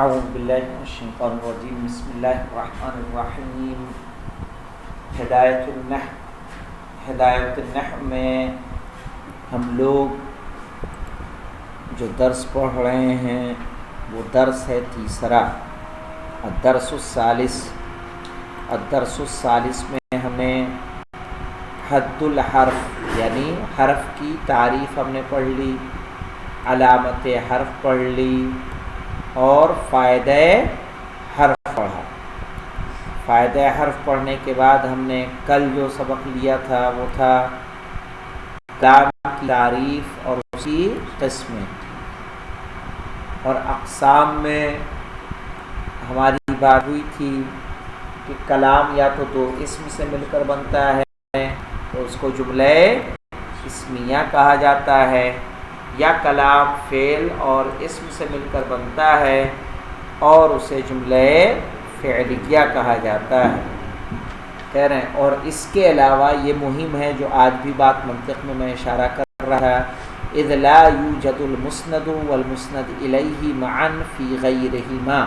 اعوذ باللہ من الشیطان الرجیم بسم اللہ الرحمن الرحیم۔ ہدایت النحو میں ہم لوگ جو درس پڑھ رہے ہیں وہ درس ہے تیسرا، الدرس الثالث میں ہم نے حد الحرف یعنی حرف کی تعریف ہم نے پڑھ لی، علامت حرف پڑھ لی اور فائدہ حرف پڑھا۔ فائدہ حرف پڑھنے کے بعد ہم نے کل جو سبق لیا تھا وہ تھا کلام کی تعریف اور اس کی قسمیں، اور اقسام میں ہماری بات ہوئی تھی کہ کلام یا تو دو اسم سے مل کر بنتا ہے تو اس کو جملہ اسمیہ کہا جاتا ہے، یا کلام فعل اور اسم سے مل کر بنتا ہے اور اسے جملہ فعلیہ کہا جاتا ہے، کہہ رہے ہیں۔ اور اس کے علاوہ یہ مہم ہے جو آج بھی بات منطق میں اشارہ کر رہا ہے، اذ لا یوجد المسند والمسند الیہ معا فی غیرہما،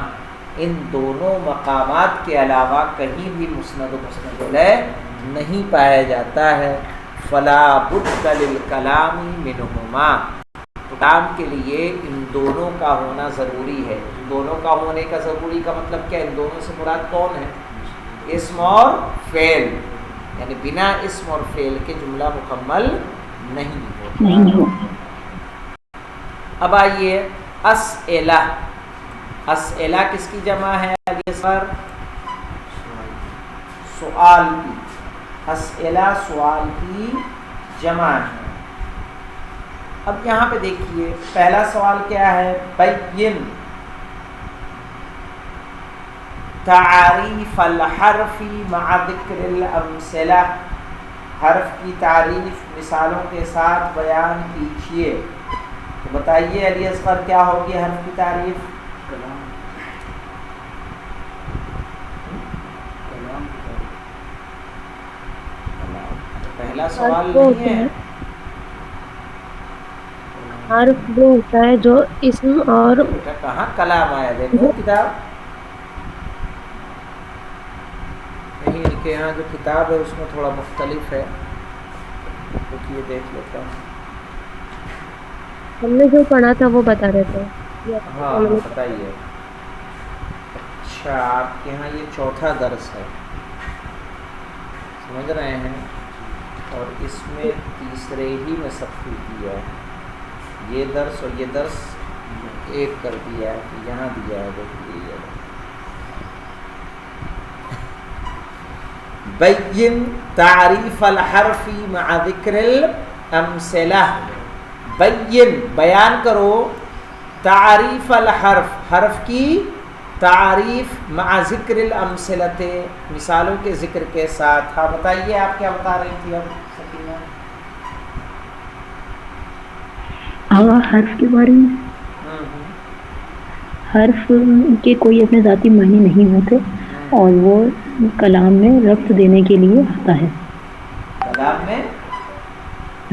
ان دونوں مقامات کے علاوہ کہیں بھی مسند و مسند الیہ نہیں پایا جاتا ہے، فلا بد للکلام منہما، کلام کے لیے ان دونوں کا ہونا ضروری ہے۔ ان دونوں کا ہونے کا ضروری کا مطلب کیا؟ ان دونوں سے مراد کون ہے؟ اسم اور فعل، یعنی بنا اسم اور فعل کے جملہ مکمل نہیں ہوتا۔ اب آئیے اسئلہ، اسئلہ کس کی جمع ہے؟ سوال کی، اسئلہ سوال کی جمع ہے۔ اب یہاں پہ دیکھیے پہلا سوال کیا ہے؟ بین تعریف الحرف مع ذکر الامثلہ، حرف کی تعریف مثالوں کے ساتھ بیان کیجیے۔ تو بتائیے علی اصغر کیا ہوگی حرف کی تعریف؟ پہلا سوال نہیں ہے، حرف وہ ہوتا ہے جو اسم اور بیٹا کہاں کلام آیا؟ دیکھو کتاب نہیں لکھے، یہاں جو کتاب ہے اس میں تھوڑا مختلف ہے، یہ دیکھ لیتا ہوں۔ ہم نے جو پڑھا تھا وہ بتا رہے تھے۔ ہاں بتائیے۔ اچھا آپ کے یہاں یہ چوتھا درس ہے، سمجھ رہے ہیں، اور اس میں تیسرے ہی میں سب کچھ دیا ہے، یہ درس اور یہ درس ایک کر دیا ہے، یہاں دیا ہے دیکھیے۔ بین تعریف الحرف مع ذکر الامثلہ، بین بیان کرو تعریف الحرف، حرف کی تعریف مع ذکر الامثلۃ، مثالوں کے ذکر کے ساتھ۔ ہاں بتائیے آپ کیا بتا رہی تھی اب سکینہ؟ حرف کے بارے میں، حرف کے کوئی اپنے ذاتی معنی نہیں ہوتے اور وہ کلام میں ربط دینے کے لیے آتا ہے، کلام میں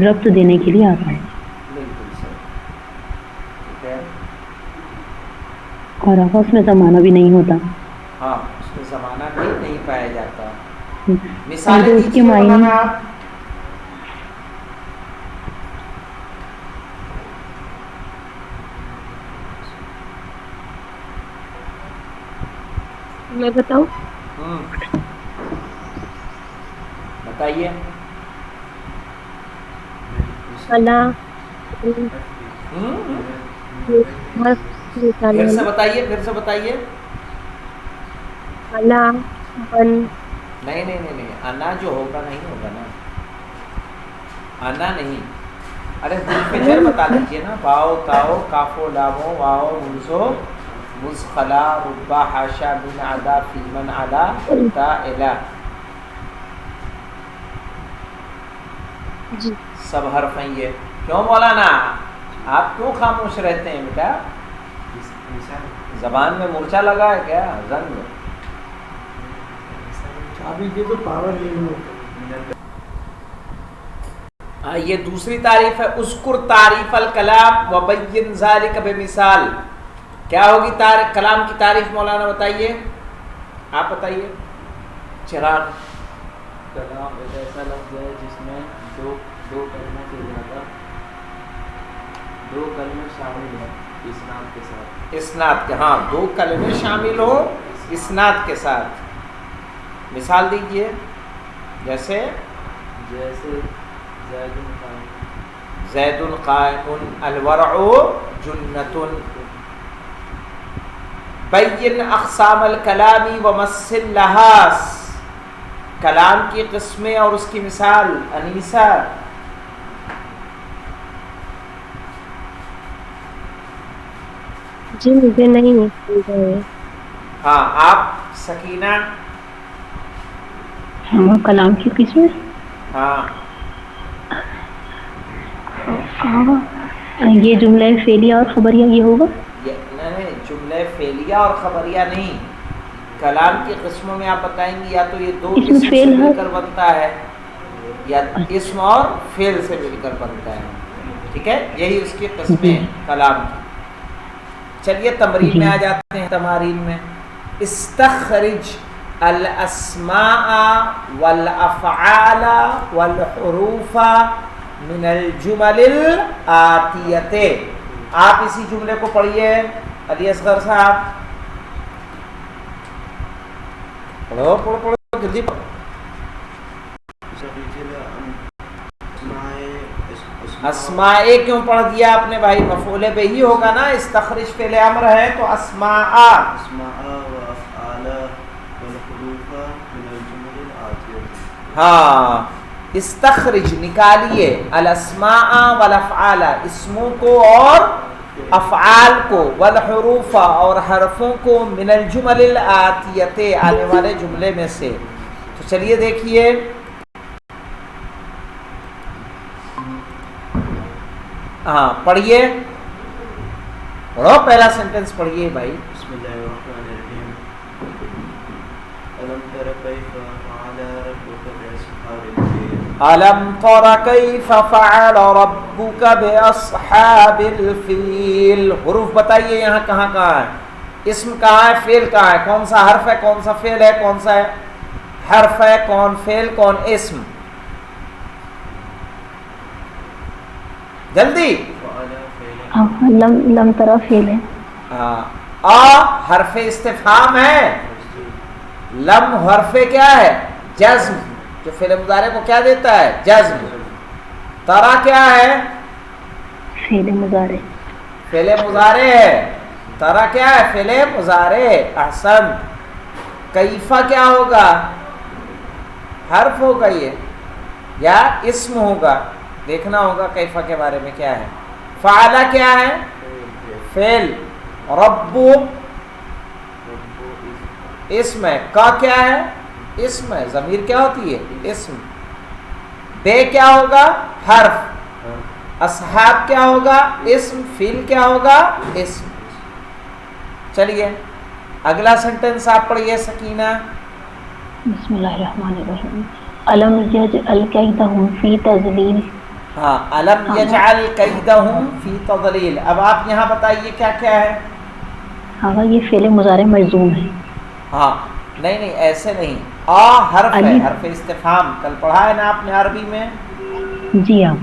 ربط دینے کے لیے آتا ہے، بالکل صحیح، ٹھیک ہے۔ اور آپس میں زمانہ بھی نہیں ہوتا، ہاں اس میں زمانہ بھی نہیں پایا جاتا۔ اور مثالیں جو اس کے دیجیے معنی مولانا آپ۔ میں بتاؤں؟ بتائیے۔ اللہ، پھر سے بتائیے، پھر سے بتائیے۔ اللہ، بن، نہیں، انا جو ہوگا نہیں ہوگا نا، انا نہیں، ارے فجر بتا دیجیے نا، باؤ تاؤ کافو لامو واؤ منسو مسخلا ربا حاشا من عدا فی من علا تا الا، جی سب حرف ہیں یہ۔ کیوں مولانا آپ کیوں خاموش رہتے ہیں بیٹا؟ زبان میں مورچہ لگا ہے کیا؟ زنگ ابھی یہ تو پاور نہیں ہو۔ یہ دوسری تعریف ہے، اذکر تعریف الکلام وبین ذلک بمثال، کیا ہوگی کلام کی تعریف مولانا بتائیے، آپ بتائیے چراغ۔ کلام ایک ایسا لفظ ہے جس میں دو کلموں سے زیادہ دو کلمے شامل ہیں اسناد کے ساتھ۔ اسناد کے، ہاں، دو کلمے شامل ہو اسناد کے ساتھ۔ مثال دیجئے، جیسے زید قائم، الورع جنۃ۔ بین اقسام الکلام ومس اللحاظ، کلام کی قسمیں اور اس کی مثال۔ انیسہ، جی مجھے نہیں سمجھ رہے۔ ہاں آپ سکینہ، ہاں کلام کی قسمیں، ہاں یہ جملہ فعلیہ اور خبریہ یہ ہوگا؟ نہیں، جملہ فعلیہ اور خبریہ نہیں، کلام کی قسموں میں آپ بتائیں گی یا تو یہ دو اس میں اسم سے فعل مل ہے، کر بنتا ہے یا اسم اور فعل سے مل کر بنتا ہے، ٹھیک ہے، یہی اس کی قسمیں ہیں کلام کی۔ چلیے تمرین میں آ جاتے ہیں۔ تمارین میں استخرج الاسماء والافعال والحروف من الجمل الآتیۃ۔ آپ اسی جملے کو پڑھیے، علی اصغر صاحب پڑھو پڑھو پڑھو جلدی پڑھو۔ اسماء کیوں پڑھ دیا آپ نے بھائی؟ مفعول به ہی ہوگا نا، استخرج فعل امر ہے تو اسماء و افعال والحروف من الجمل الآتیۃ۔ ہاں، استخرج نکالیے، الاسماء والافعال اسموں کو اور افعال کو، والحروف اور حرفوں کو، من الجمل الآتیۃ آنے والے جملے میں سے۔ تو چلیے دیکھیے، ہاں پڑھیے، پڑھو پہلا سینٹنس پڑھیے بھائی۔ بسم اللہ الرحمن الرحیم۔ الم تر کیف فعل ربک باصحاب الفیل۔ الم تر کیف فعل ربک باصحاب الفیل۔ حروف بتائیے یہاں کہاں کہاں ہے، اسم کہاں ہے، فعل کہاں ہے، کون سا حرف ہے، کون سا فعل ہے، کون سا حرف ہے، کون فعل کون اسم، جلدی۔ لم ترا فعل ہے، حرف استفہام ہے، لم حرف کیا ہے، جزم، جو فعل مضارع کو کیا دیتا ہے، جزم۔ ترا کیا ہے، فعل مضارع، فعل مضارع ہے، ترا کیا ہے، فعل مضارع۔ احسن۔ کیفا کیا ہوگا، حرف ہوگا یہ یا اسم ہوگا، دیکھنا ہوگا کیفا کے بارے میں کیا ہے۔ فعل کیا ہے، فعل۔ رب اسم ہے، کا کیا ہے، اسم ہے، ضمیر کیا ہوتی ہے، اسم۔ بے کیا ہوگا، حرف۔ اصحاب کیا ہوگا، اسم۔ فیل کیا ہوگا، اسم۔ چلیے اگلا سینٹنس آپ پڑھیے سکینہ۔ بسم اللہ الرحمن الرحیم۔ الم یجعل کیدہم فی تضلیل۔ ہاں، الم یجعل کیدہم فی تضلیل۔ اب آپ یہاں بتائیے کیا کیا ہے۔ ہاں یہ فعل مضارع مجزوم ہے۔ ہاں نہیں ایسے نہیں، حرف ہے، حرف استفہام، کل پڑھا ہے نا آپ نے عربی میں۔ جی ہاں،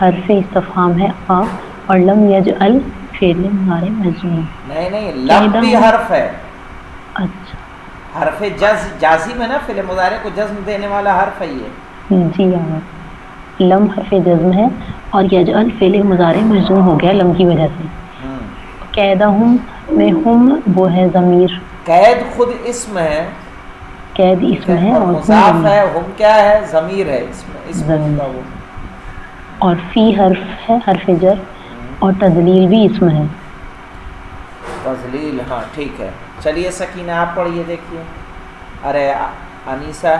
حرف استفہام ہے اور لم یجعل فعل مضارع مجزوم۔ نہیں لم بھی حرف ہے، اچھا حرف جازم ہے نا، فعل مضارع کو جزم دینے والا حرف ہے یہ۔ جی ہاں، لم حرف جزم ہے اور یجعل فعل مضارع مجزوم ہو گیا لم کی وجہ سے۔ قیدہم میں ہم وہ ہے ضمیر، قید خود اسم ہے، قید اسم ہے اور اور مضاف ہے، ہم کیا ہے، ضمیر ہے، اسم ہوگا وہ۔ اور فی حرف ہے، حرف جر، اور تذلیل بھی اسم ہے۔ تذلیل، ہاں ٹھیک ہے۔ چلیے سکینہ آپ پڑھیے دیکھیے۔ ارے انیسہ،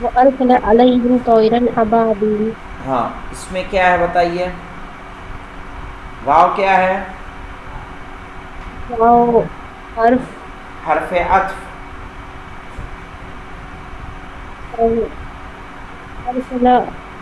وَأَرْسَلَ عَلَيْهِمْ طَيْرًا أَبَابِيلَ۔ ہاں اس میں کیا ہے بتائیے، واو کیا ہے، واو حرف عطف۔ أرسل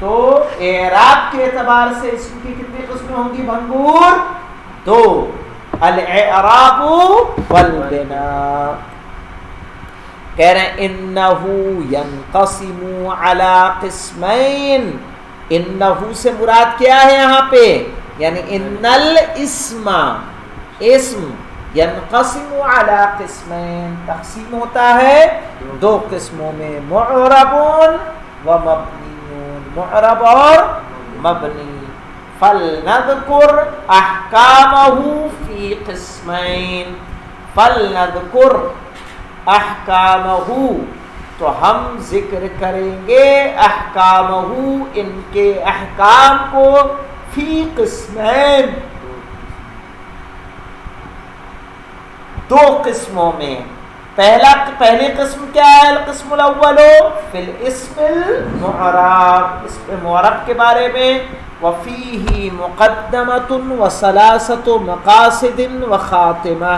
تو اعراب کے اعتبار سے اسم کی کتنی قسمیں ہوں گی بھنگور؟ دو، الاعراب والبناء. کہہ رہے ہیں انہو ینقسم علی قسمین. انہو سے مراد کیا ہے یہاں پہ؟ یعنی ان الاسم، اسم ینقسم علی قسمین، تقسیم ہوتا ہے دو قسموں میں، معرب و مبنی، معرب اور مبنی. فلنذکر احکامہ فی قسمین، فلنذکر احکامہ، تو ہم ذکر کریں گے احکامہ، ان کے احکام کو، فی قسمین، دو قسموں میں. پہلی قسم کیا ہے؟ القسم الاول فی الاسم المعرب، اسم معرب کے بارے میں. وفیہ مقدمۃ وثلاثۃ مقاصد وخاتمہ،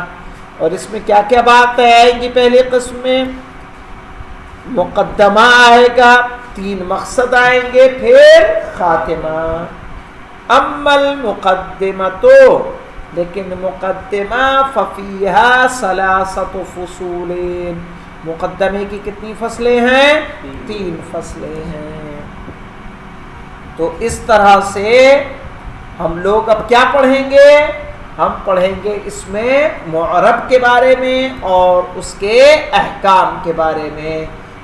اور اس میں کیا کیا باتیں آئیں گی؟ پہلی قسم میں مقدمہ آئے گا، 3 مقصد آئیں گے، پھر خاتمہ. اما المقدمۃ، لیکن مقدمہ ففیہا ثلاثۃ فصول، مقدمے کی کتنی فصلیں ہیں؟ 3 فصلیں ہیں. تو اس طرح سے ہم لوگ اب کیا پڑھیں گے؟ ہم پڑھیں گے اس میں معرب کے بارے میں اور اس کے احکام کے بارے میں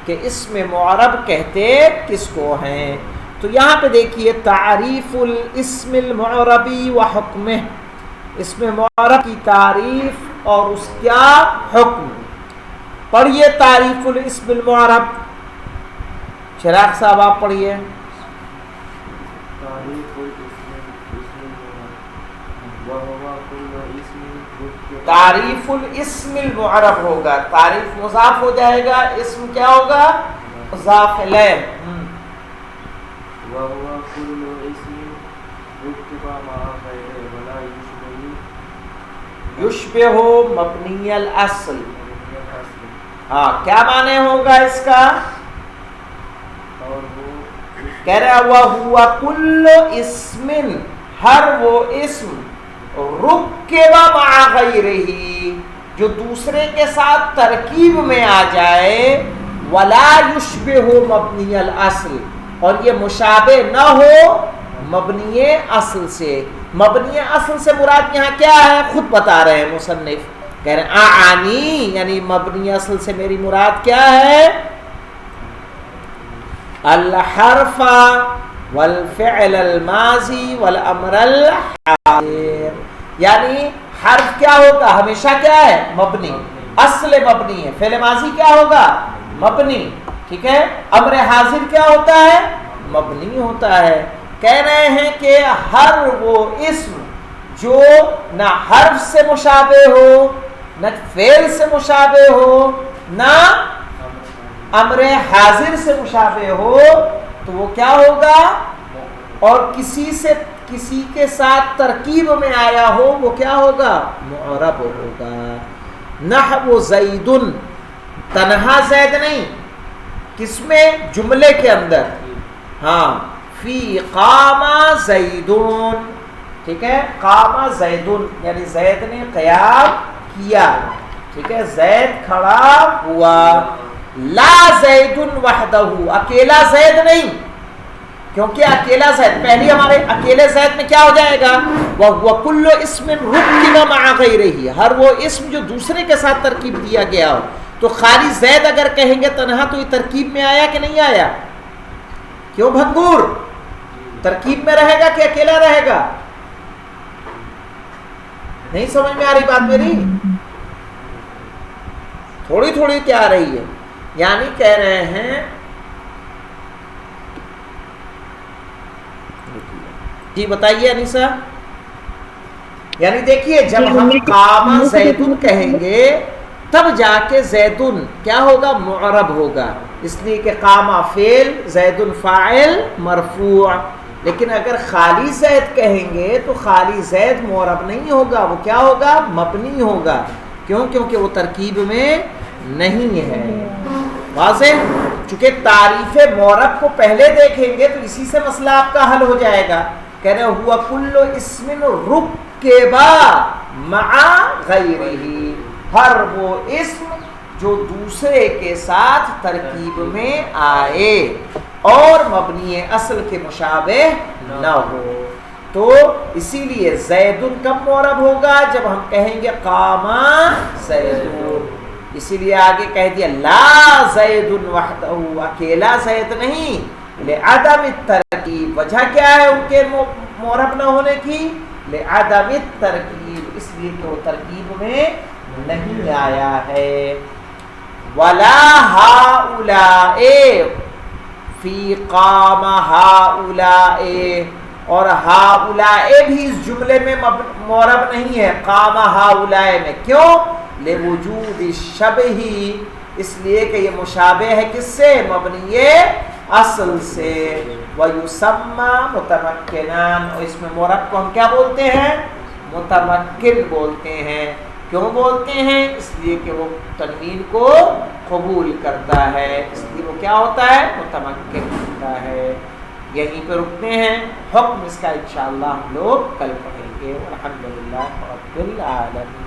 کہ اس میں معرب کہتے کس کو ہیں. تو یہاں پہ دیکھیے تعریف الاسم المعربی و حکمہ، اس میں معرب کی تعریف اور اس کا حکم. پڑھیے تعریف الاسم المعرب. چراغ صاحب آپ پڑھیے. تعریف الاسم المعرب ہوگا، تعریف مضاف ہو جائے گا، اسم کیا ہوگا؟ مضاف الیہ. یشبہ مبنی الاصل. ہاں کیا معنی ہوگا اس کا؟ کہہ رہا وَهُوَ كُلُّ اسم، ہر وہ اسم رُكِّبَ مع غیرہ، جو دوسرے کے ساتھ ترکیب میں آ جائے، وَلَا يُشْبِهُ مَبْنِيَ الْأَصْلِ، اور یہ مشابہ نہ ہو مبنی اصل سے. مبنی اصل سے مراد یہاں کیا ہے؟ خود بتا رہے ہیں مصنف، کہہ رہے ہیں اعانی، یعنی مبنی اصل سے میری مراد کیا ہے؟ الحرف والفعل الماضی والامر الحاضر. یعنی حرف کیا ہوگا؟ ہمیشہ کیا ہے؟ مبنی، اصل مبنی ہے. فعل ماضی کیا ہوگا؟ مبنی، ٹھیک ہے. امر حاضر کیا ہوتا ہے؟ مبنی ہوتا ہے. کہہ رہے ہیں کہ ہر وہ اسم جو نہ حرف سے مشابہ ہو، نہ فعل سے مشابہ ہو، نہ امر حاضر سے مشابہ ہو، تو وہ کیا ہوگا؟ اور کسی کے ساتھ ترکیب میں آیا ہو، وہ کیا ہوگا؟ معرب ہوگا. نحو زید، تنہا زید نہیں، کس میں؟ جملے کے اندر. ہاں فی قام زیدون، ٹھیک ہے. قام زیدون یعنی زید نے قیام کیا، ٹھیک ہے، زید کھڑا ہوا. لا زید وحدہ، اکیلا زید نہیں، کیونکہ اکیلا زید، پہلی ہمارے اکیلے زید میں کیا ہو جائے گا؟ وَهُوَ كُلُّ اسْمٍ رُكِّبَ مَعَ غَيْرِهِ، ہر وہ اسم جو دوسرے کے ساتھ ترکیب دیا گیا ہو. تو خالی زید اگر کہیں گے تنہا تو یہ ترکیب میں آیا کہ نہیں آیا؟ کیوں بھنگور؟ ترکیب میں رہے گا کہ اکیلا رہے گا؟ نہیں سمجھ میں آ رہی بات میری؟ تھوڑی تھوڑی کیا آ رہی ہے. یعنی کہہ رہے ہیں، جی بتائیے انیسا. یعنی دیکھیے جب ہم قام زیدن کہیں گے تب جا کے زیدن کیا ہوگا؟ معرب ہوگا، اس لیے کہ قام فعل، زیدن فاعل مرفوع. لیکن اگر خالی زید کہیں گے تو خالی زید معرب نہیں ہوگا، وہ کیا ہوگا؟ مبنی ہوگا. کیوں؟ کیونکہ وہ ترکیب میں نہیں ہے. واضح؟ چونکہ تعریف مورب کو پہلے دیکھیں گے تو اسی سے مسئلہ آپ کا حل ہو جائے گا. کہہ رہے ہوا کل اسم رکبا مع غیرہ، ہر وہ اسم جو دوسرے کے ساتھ ترکیب میں آئے اور مبنی اصل کے مشابہ نہ ہو. تو اسی لیے زید کب معرب ہوگا؟ جب ہم کہیں گے قام زید. اسی لیے آگے کہہ دیا لا زید وحدہ، اکیلا زید نہیں، لعدم الترکیب. وجہ کیا ہے ان کے معرب نہ ہونے کی؟ لعدم الترکیب، اس لیے کہ وہ ترکیب میں نہیں آیا ہے. ولا ہؤلاء فی قام ہؤلاء، اور ہؤلاء بھی اس جملے میں معرب نہیں ہے قام ہؤلاء میں. کیوں؟ لوجود الشبہ، اس لیے کہ یہ مشابہ ہے کس سے؟ مبنی اصل سے. ویسمى متمکنان، اور اس میں معرب کو ہم کیا بولتے ہیں؟ متمکن بولتے ہیں. کیوں بولتے ہیں؟ اس لیے کہ وہ تنوین کو قبول کرتا ہے، اس لیے وہ کیا ہوتا ہے؟ متمکن ہوتا ہے. یہیں پہ رکتے ہیں، حکم اس کا انشاءاللہ ہم لوگ کل پڑھیں گے. الحمدللہ رب العالمین.